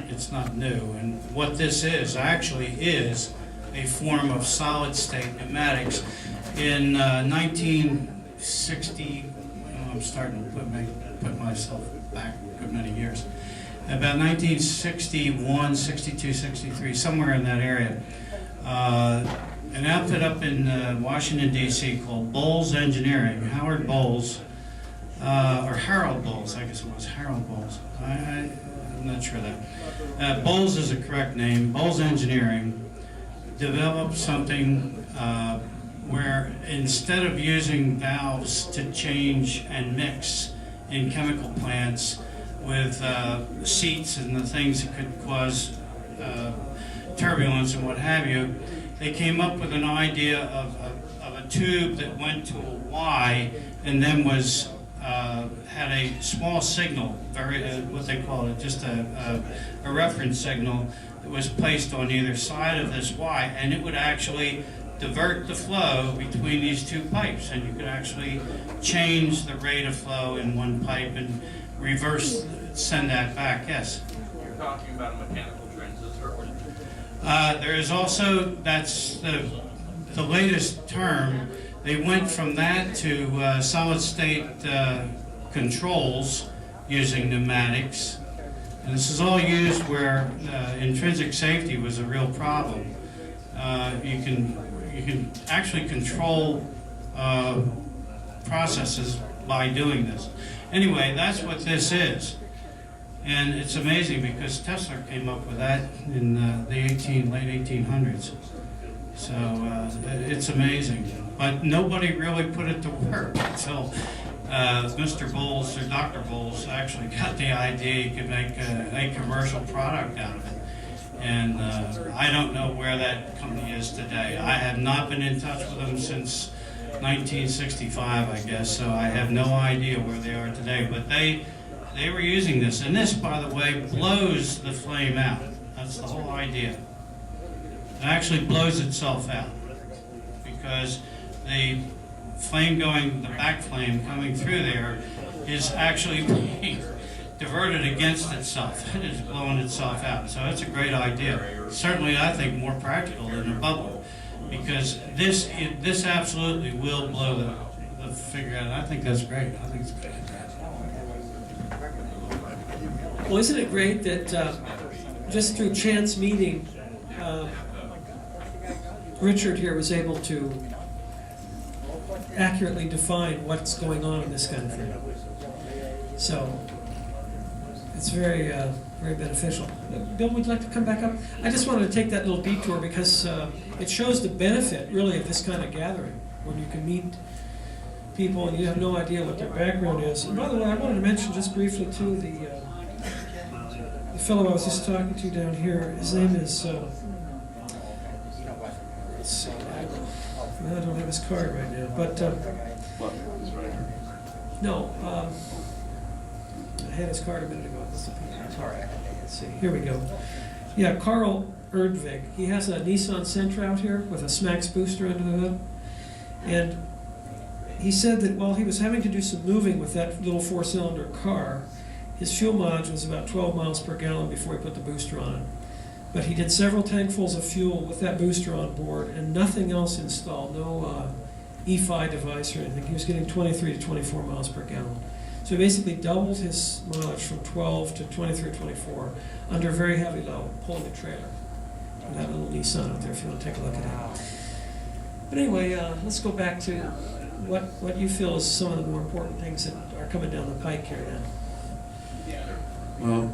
it's not new. And what this is actually is a form of solid-state pneumatics. In 1960, I'm starting to put myself back a good many years. About 1961, 62, 63, somewhere in that area, an outfit up in Washington, D.C. called Bowles Engineering, Howard Bowles, or Harold Bowles, I guess it was Harold Bowles. I'm not sure that. Bowles is a correct name. Bowles Engineering developed something where instead of using valves to change and mix in chemical plants with seats and the things that could cause turbulence and what have you, they came up with an idea of a tube that went to a Y and then was had a small signal, what they call it, just a reference signal that was placed on either side of this Y, and it would actually divert the flow between these two pipes, and you could actually change the rate of flow in one pipe and reverse, send that back. Yes? You're talking about a mechanical transistor? There is also, that's the latest term. They went from that to solid-state controls using pneumatics. And this is all used where intrinsic safety was a real problem. You can actually control processes by doing this. Anyway, that's what this is. And it's amazing because Tesla came up with that in the late 1800s. So it's amazing. But nobody really put it to work until Mr. Bowles, or Dr. Bowles, actually got the idea he could make a commercial product out of it. And I don't know where that company is today. I have not been in touch with them since 1965, I guess, so I have no idea where they are today. But they were using this. And this, by the way, blows the flame out. That's the whole idea. It actually blows itself out because the flame going, the back flame coming through there is actually being diverted against itself. It is blowing itself out. So it's a great idea. Certainly, I think, more practical than a bubble because this absolutely will blow the figure out. I think that's great. I think it's fantastic. Well, isn't it great that just through chance meeting, Richard here was able to accurately define what's going on in this kind of thing. So it's very, very beneficial. Bill, would you like to come back up? I just wanted to take that little detour because it shows the benefit, really, of this kind of gathering when you can meet people and you have no idea what their background is. And by the way, I wanted to mention just briefly too the fellow I was just talking to down here. His name is. Let's see. I don't have his card right now, but no. I had his card a minute ago. Let's see. Here we go. Yeah, Carl Erdvig. He has a Nissan Sentra out here with a Smax booster under the hood, and he said that while he was having to do some moving with that little four-cylinder car, his fuel mileage was about 12 miles per gallon before he put the booster on it. But he did several tankfuls of fuel with that booster on board and nothing else installed, no EFI device or anything. He was getting 23 to 24 miles per gallon. So he basically doubled his mileage from 12 to 23 or 24 under very heavy load, pulling a trailer. And that little Nissan out there if you want to take a look at it. But anyway, let's go back to what you feel is some of the more important things that are coming down the pike here now. Well,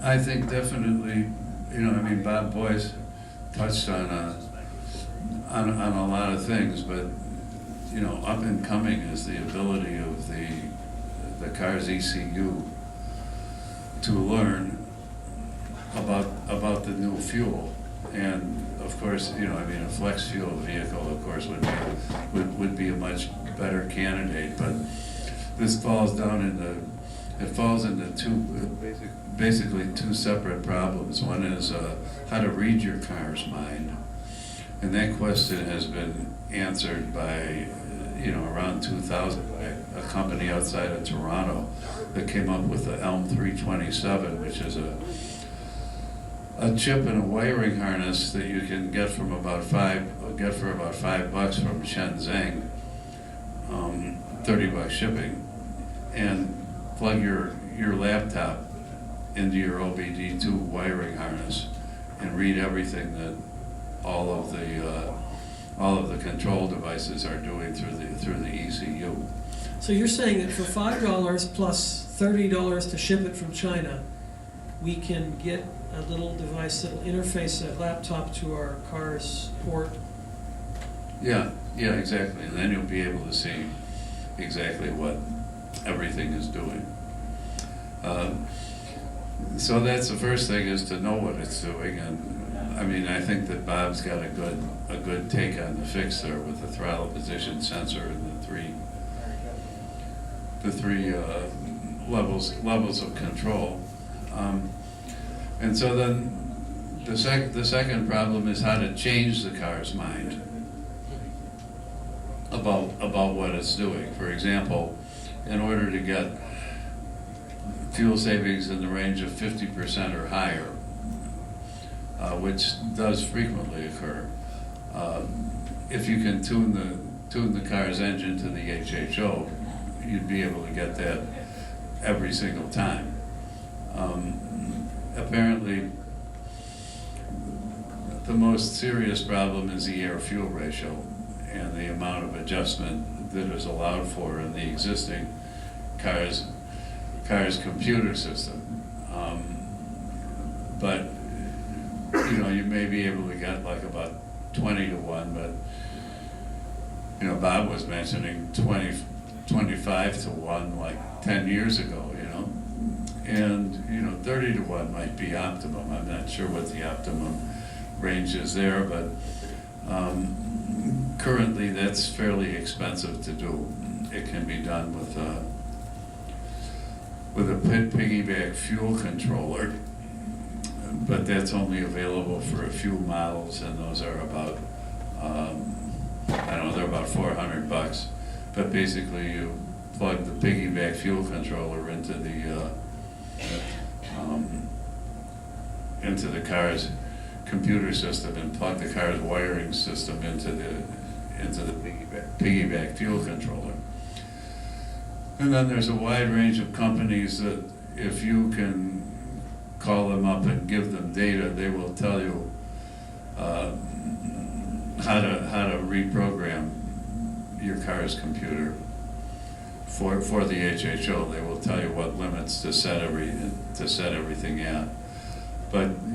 I think definitely, Bob Boyce touched on a lot of things, but up and coming is the ability of the car's ECU to learn about the new fuel, and of course, a flex fuel vehicle, of course, would be a much better candidate, but this falls into basically two separate problems. One is how to read your car's mind, and that question has been answered by around 2000 by a company outside of Toronto that came up with the ELM 327, which is a chip and a wiring harness that you can get for about $5 from Shenzhen, $30 shipping, and plug your laptop into your OBD2 wiring harness and read everything that all of the control devices are doing through the ECU. So you're saying that for $5 plus $30 to ship it from China, we can get a little device that'll interface a laptop to our car's port? Yeah, exactly. And then you'll be able to see exactly what everything is doing. So that's the first thing, is to know what it's doing. And I mean, I think that Bob's got a good take on the fix there with the throttle position sensor and the three levels of control. And so then the second problem is how to change the car's mind about what it's doing. For example, in order to get fuel savings in the range of 50% or higher, which does frequently occur, if you can tune the car's engine to the HHO, you'd be able to get that every single time. Apparently, the most serious problem is the air-fuel ratio and the amount of adjustment that is allowed for in the existing car's computer system. But you may be able to get like about 20 to 1, but Bob was mentioning 25 to 1 like 10 years ago, and 30 to 1 might be optimum. I'm not sure what the optimum range is there, but currently that's fairly expensive to do. It can be done with a piggyback fuel controller, but that's only available for a few models, and those are about they're about $400. But basically, you plug the piggyback fuel controller into the car's computer system, and plug the car's wiring system into the piggyback fuel controller. And then there's a wide range of companies that, if you can call them up and give them data, they will tell you how to reprogram your car's computer for the HHO. They will tell you what limits to set everything at. But